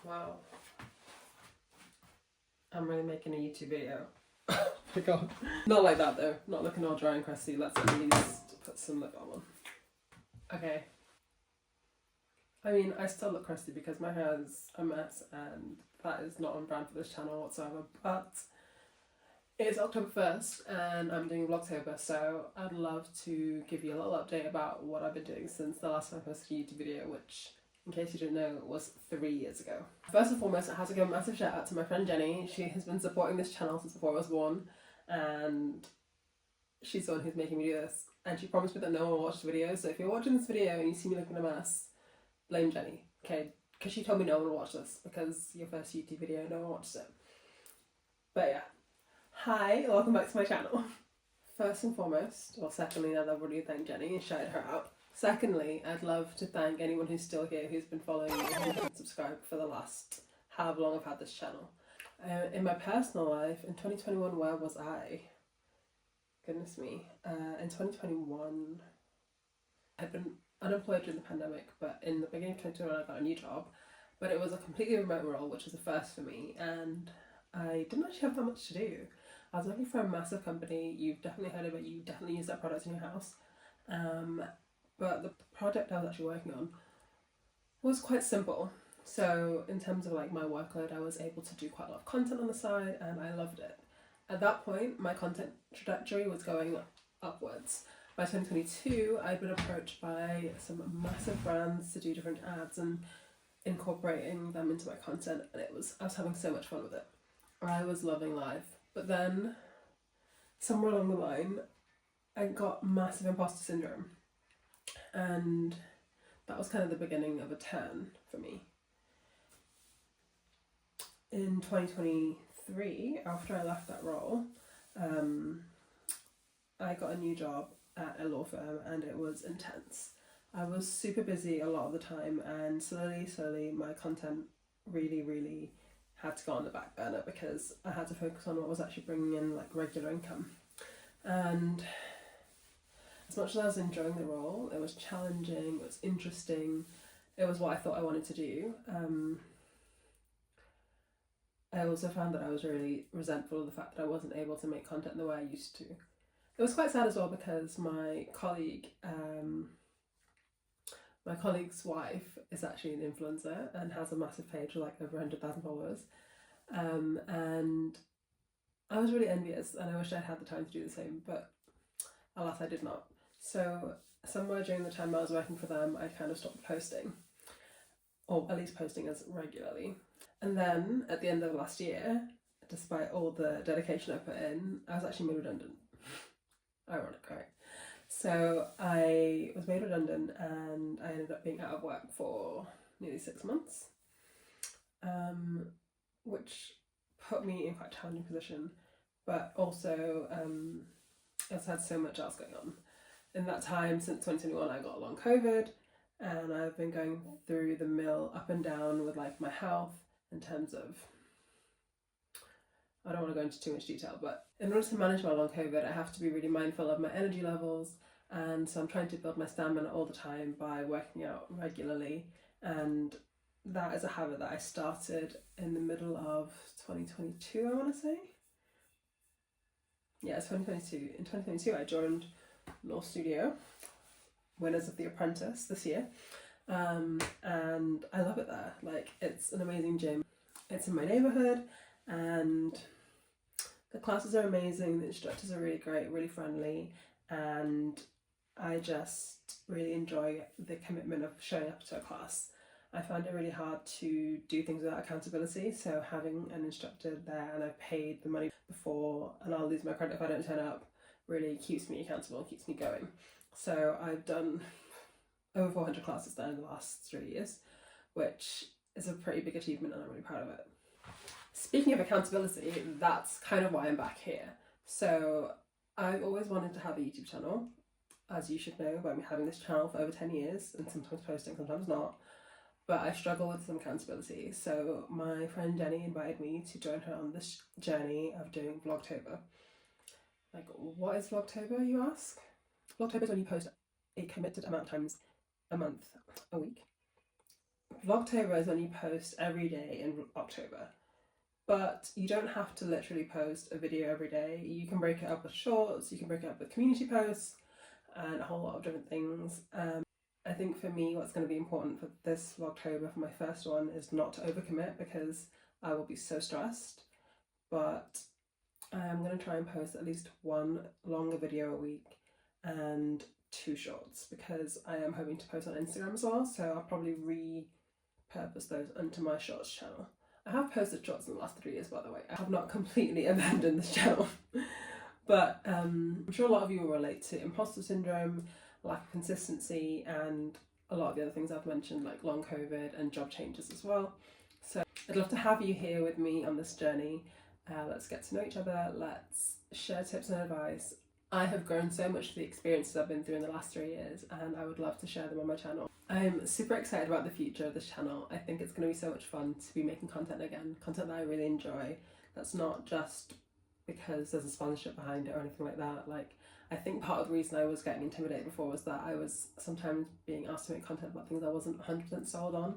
Wow. I'm really making a YouTube video. Oh my god. Not like that though. Not looking all dry and crusty. Let's at least put some lip balm on. Okay. I mean, I still look crusty because my hair is a mess and that is not on brand for this channel whatsoever, but it's October 1st and I'm doing Vlogtober, so I'd love to give you a little update about what I've been doing since the last time I posted a YouTube video, which, in case you didn't know, was 3 years ago. First and foremost, I have to give a massive shout out to my friend Jenny. She has been supporting this channel since before I was born, and she's the one who's making me do this. And she promised me that no one will watch the video, so if you're watching this video and you see me looking a mess, blame Jenny, okay? Because she told me no one will watch this, because your first YouTube video, no one watched it. But yeah. Hi, welcome back to my channel. First and foremost, or secondly, I'd already thank Jenny and shouted her out. Secondly, I'd love to thank anyone who's still here, who's been following me and subscribed for the last however long I've had this channel. In my personal life, in 2021, where was I? Goodness me. In 2021, I'd been unemployed during the pandemic, but in the beginning of 2021 I got a new job, but it was a completely remote role, which was a first for me, and I didn't actually have that much to do. I was working for a massive company. You've definitely heard of it, you definitely use that product in your house. But the project I was actually working on was quite simple. So in terms of like my workload, I was able to do quite a lot of content on the side and I loved it. At that point, my content trajectory was going upwards. By 2022, I'd been approached by some massive brands to do different ads and incorporating them into my content, and I was having so much fun with it. I was loving life. But then, somewhere along the line, I got massive imposter syndrome. And that was kind of the beginning of a turn for me. In 2023, after I left that role, I got a new job at a law firm and it was intense. I was super busy a lot of the time, and slowly my content really had to go on the back burner because I had to focus on what was actually bringing in like regular income. And as much as I was enjoying the role, it was challenging, it was interesting, it was what I thought I wanted to do. I also found that I was really resentful of the fact that I wasn't able to make content the way I used to. It was quite sad as well because my colleague's wife is actually an influencer and has a massive page with like over 100,000 followers. And I was really envious and I wish I'd had the time to do the same, but alas I did not. So somewhere during the time I was working for them, I kind of stopped posting, or at least posting as regularly. And then at the end of last year, despite all the dedication I put in, I was actually made redundant. Ironic, right? So I was made redundant and I ended up being out of work for nearly 6 months, which put me in quite a challenging position, but also I just had so much else going on. In that time, since 2021, I got long COVID and I've been going through the mill up and down with like my health in terms of, I don't want to go into too much detail, but in order to manage my long COVID, I have to be really mindful of my energy levels. And so I'm trying to build my stamina all the time by working out regularly. And that is a habit that I started in the middle of 2022, I want to say. Yeah, it's 2022. In 2022, I joined Law Studio, winners of The Apprentice this year. And I love it there. Like, it's an amazing gym. It's in my neighbourhood and the classes are amazing, the instructors are really great, really friendly, and I just really enjoy the commitment of showing up to a class. I find it really hard to do things without accountability, so having an instructor there and I've paid the money before and I'll lose my credit if I don't turn up really keeps me accountable and keeps me going. So I've done over 400 classes there in the last 3 years, which is a pretty big achievement and I'm really proud of it. Speaking of accountability, that's kind of why I'm back here. So I've always wanted to have a YouTube channel, as you should know by me having this channel for over 10 years and sometimes posting, sometimes not. But I struggle with some accountability. So my friend Jenny invited me to join her on this journey of doing Vlogtober. Like, what is Vlogtober, you ask? Vlogtober is when you post a committed amount of times a month, a week, Vlogtober is when you post every day in October. But you don't have to literally post a video every day. You can break it up with shorts, you can break it up with community posts, and a whole lot of different things. I think for me, what's going to be important for this Vlogtober, for my first one, is not to overcommit because I will be so stressed. But I'm going to try and post at least one longer video a week and 2 shorts, because I am hoping to post on Instagram as well, so I'll probably repurpose those onto my shorts channel. I have posted shorts in the last 3 years, by the way. I have not completely abandoned this channel. But I'm sure a lot of you will relate to imposter syndrome, lack of consistency, and a lot of the other things I've mentioned, like long COVID and job changes as well. So I'd love to have you here with me on this journey. Let's get to know each other, let's share tips and advice. I have grown so much through the experiences I've been through in the last 3 years, and I would love to share them on my channel. I'm super excited about the future of this channel. I think it's going to be so much fun to be making content again, content that I really enjoy. That's not just because there's a sponsorship behind it or anything like that. Like, I think part of the reason I was getting intimidated before was that I was sometimes being asked to make content about things I wasn't 100% sold on,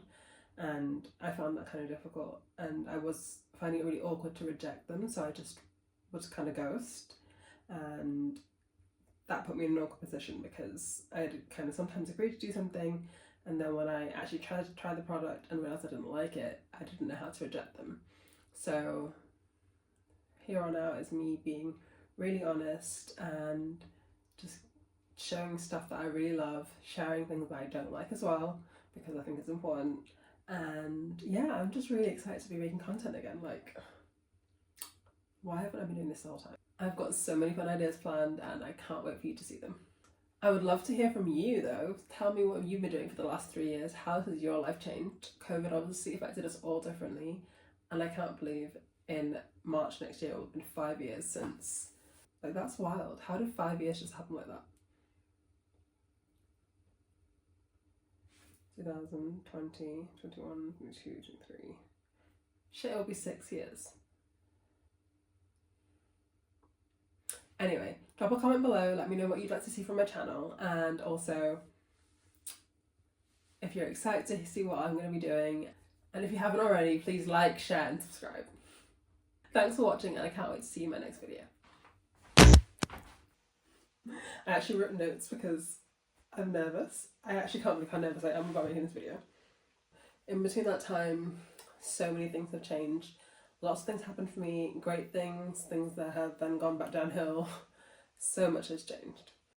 and I found that kind of difficult, and I was finding it really awkward to reject them, so I just would kind of ghost, and that put me in an awkward position because I'd kind of sometimes agree to do something, and then when I actually tried to try the product and realised I didn't like it, I didn't know how to reject them. So here on out is me being really honest and just showing stuff that I really love, sharing things that I don't like as well, because I think it's important. And yeah, I'm just really excited to be making content again. Like, why haven't I been doing this the whole time? I've got so many fun ideas planned and I can't wait for you to see them. I would love to hear from you though. Tell me what you've been doing for the last 3 years. How has your life changed? COVID obviously affected us all differently, and I can't believe in March next year it will have been 5 years since. Like, that's wild. How did 5 years just happen like that? 2020, 21, 22, 23. Shit, it'll be 6 years. Anyway, drop a comment below, let me know what you'd like to see from my channel, and also if you're excited to see what I'm going to be doing, and if you haven't already, please like, share and subscribe. Thanks for watching, and I can't wait to see you in my next video. I actually wrote notes because I'm nervous. I actually can't believe how nervous I am about making this video. In between that time, so many things have changed. Lots of things happened for me, great things, things that have then gone back downhill. So much has changed.